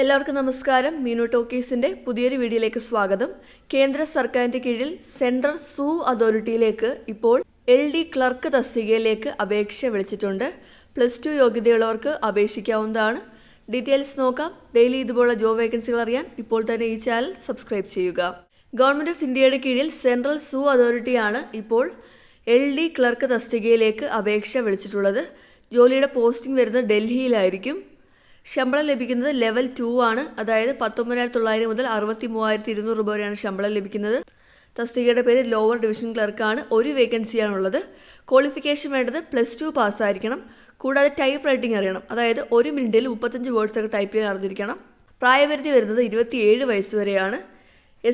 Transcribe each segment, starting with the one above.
എല്ലാവർക്കും നമസ്കാരം. മീനു ടോക്കീസിന്റെ പുതിയൊരു വീഡിയോയിലേക്ക് സ്വാഗതം. കേന്ദ്ര സർക്കാരിന്റെ കീഴിൽ സെൻട്രൽ സൂ അതോറിറ്റിയിലേക്ക് ഇപ്പോൾ LD ക്ലർക്ക് തസ്തികയിലേക്ക് അപേക്ഷ വിളിച്ചിട്ടുണ്ട്. +2 യോഗ്യതയുള്ളവർക്ക് അപേക്ഷിക്കാവുന്നതാണ്. ഡീറ്റെയിൽസ് നോക്കാം. ഡെയിലി ഇതുപോലുള്ള ജോബ് വേക്കൻസികൾ അറിയാൻ ഇപ്പോൾ തന്നെ ഈ ചാനൽ സബ്സ്ക്രൈബ് ചെയ്യുക. ഗവൺമെന്റ് ഓഫ് ഇന്ത്യയുടെ കീഴിൽ സെൻട്രൽ സൂ അതോറിറ്റിയാണ് ഇപ്പോൾ LD ക്ലർക്ക് തസ്തികയിലേക്ക് അപേക്ഷ വിളിച്ചിട്ടുള്ളത്. ജോലിയുടെ പോസ്റ്റിംഗ് വരുന്നത് ഡൽഹിയിലായിരിക്കും. ശമ്പളം ലഭിക്കുന്നത് ലെവൽ 2 ആണ്. അതായത് 19,900 മുതൽ 63,200 രൂപ വരെയാണ് ശമ്പളം ലഭിക്കുന്നത്. തസ്തികയുടെ പേര് ലോവർ ഡിവിഷൻ ക്ലർക്കാണ്. ഒരു വേക്കൻസിയാണുള്ളത്. ക്വാളിഫിക്കേഷൻ വേണ്ടത് +2 പാസ്സായിരിക്കണം. കൂടാതെ ടൈപ്പ് റൈറ്റിംഗ് അറിയണം. അതായത് 1 മിനിറ്റിൽ 35 വേർഡ്സ് ഒക്കെ ടൈപ്പ് ചെയ്യാൻ അറിഞ്ഞിരിക്കണം. പ്രായപരിധി വരുന്നത് 27 വയസ്സ് വരെയാണ്.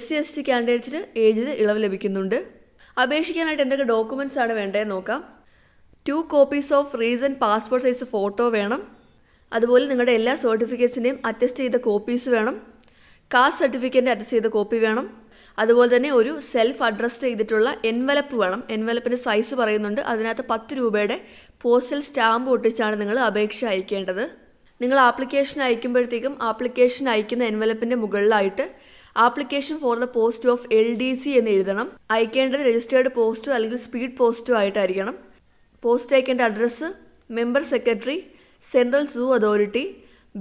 SC/ST കാൻഡിഡേറ്റ്സിന് ഏജിൽ ഇളവ് ലഭിക്കുന്നുണ്ട്. അപേക്ഷിക്കാനായിട്ട് എന്തൊക്കെ ഡോക്യുമെൻറ്റ്സ് ആണ് വേണ്ടതെന്ന് നോക്കാം. 2 copies of recent passport size photo വേണം. അതുപോലെ നിങ്ങളുടെ എല്ലാ സർട്ടിഫിക്കറ്റ്സിൻ്റെയും അറ്റസ്റ്റ് ചെയ്ത കോപ്പീസ് വേണം. കാസ്റ്റ് സർട്ടിഫിക്കറ്റിൻ്റെ അറ്റസ്റ്റ് ചെയ്ത കോപ്പി വേണം. അതുപോലെ തന്നെ ഒരു സെൽഫ് അഡ്രസ് ചെയ്തിട്ടുള്ള എൻവലപ്പ് വേണം. എൻവലപ്പിൻ്റെ സൈസ് പറയുന്നുണ്ട്. അതിനകത്ത് 10 രൂപയുടെ പോസ്റ്റൽ സ്റ്റാമ്പ് ഒട്ടിച്ചാണ് നിങ്ങൾ അപേക്ഷ അയക്കേണ്ടത്. നിങ്ങൾ ആപ്ലിക്കേഷൻ അയക്കുമ്പോഴത്തേക്കും ആപ്ലിക്കേഷൻ അയക്കുന്ന എൻവലപ്പിൻ്റെ മുകളിലായിട്ട് application for the post of LDC എന്ന് എഴുതണം. അയക്കേണ്ടത് രജിസ്റ്റേർഡ് പോസ്റ്റോ അല്ലെങ്കിൽ സ്പീഡ് പോസ്റ്റോ ആയിട്ടായിരിക്കണം. പോസ്റ്റ് അയക്കേണ്ട address member secretary, central zoo authority,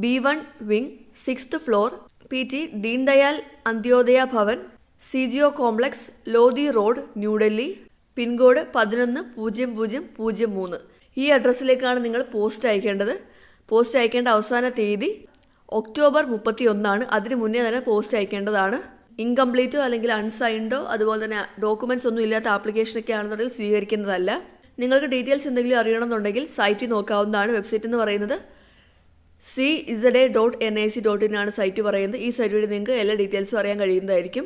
B1 wing, 6th floor, PT Deen Dayal Antyodaya Bhawan, CGO complex, Lodhi road, New Delhi. Pincode 110003. ഈ അഡ്രസ്സിലേക്കാണ് നിങ്ങൾ പോസ്റ്റ് അയക്കേണ്ടത്. പോസ്റ്റ് അയക്കേണ്ട അവസാന തീയതി ഒക്ടോബർ 31. അതിന് മുന്നേ തന്നെ പോസ്റ്റ് അയക്കേണ്ടതാണ്. ഇൻകംപ്ലീറ്റോ അല്ലെങ്കിൽ അൺസൈൻഡോ അതുപോലെ തന്നെ ഡോക്യുമെൻറ്റ്സ് ഒന്നും ഇല്ലാത്ത ആപ്ലിക്കേഷനൊക്കെ ആണെന്നുണ്ടെങ്കിൽ സ്വീകരിക്കുന്നതല്ല. നിങ്ങൾക്ക് ഡീറ്റെയിൽസ് എന്തെങ്കിലും അറിയണമെന്നുണ്ടെങ്കിൽ സൈറ്റിൽ നോക്കാവുന്നതാണ്. വെബ്സൈറ്റ് എന്ന് പറയുന്നത് CZA.NIC.in ആണ് സൈറ്റ് പറയുന്നത്. ഈ സൈറ്റ് വഴി നിങ്ങൾക്ക് എല്ലാ ഡീറ്റെയിൽസും അറിയാൻ കഴിയുന്നതായിരിക്കും.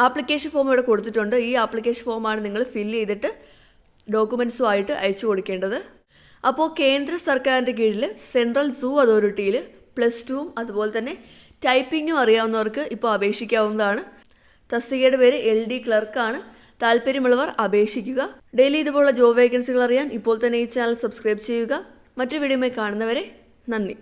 ആപ്ലിക്കേഷൻ ഫോം ഇവിടെ കൊടുത്തിട്ടുണ്ട്. ഈ ആപ്ലിക്കേഷൻ ഫോമാണ് നിങ്ങൾ ഫില്ല് ചെയ്തിട്ട് ഡോക്യുമെൻറ്റ്സുമായിട്ട് അയച്ചു കൊടുക്കേണ്ടത്. അപ്പോൾ കേന്ദ്ര സർക്കാരിൻ്റെ കീഴിൽ സെൻട്രൽ സൂ അതോറിറ്റിയിൽ +2 അതുപോലെ തന്നെ ടൈപ്പിങ്ങും അറിയാവുന്നവർക്ക് ഇപ്പോൾ അപേക്ഷിക്കാവുന്നതാണ്. തസ്തികയുടെ പേര് LD ക്ലർക്കാണ്. താല്പര്യമുള്ളവർ അപേക്ഷിക്കുക. ഡെയിലി ഇതുപോലുള്ള ജോബ് വേക്കൻസികൾ അറിയാൻ ഇപ്പോൾ തന്നെ ഈ ചാനൽ സബ്സ്ക്രൈബ് ചെയ്യുക. മറ്റൊരു വീഡിയോയുമായി കാണുന്നവരെ നന്ദി.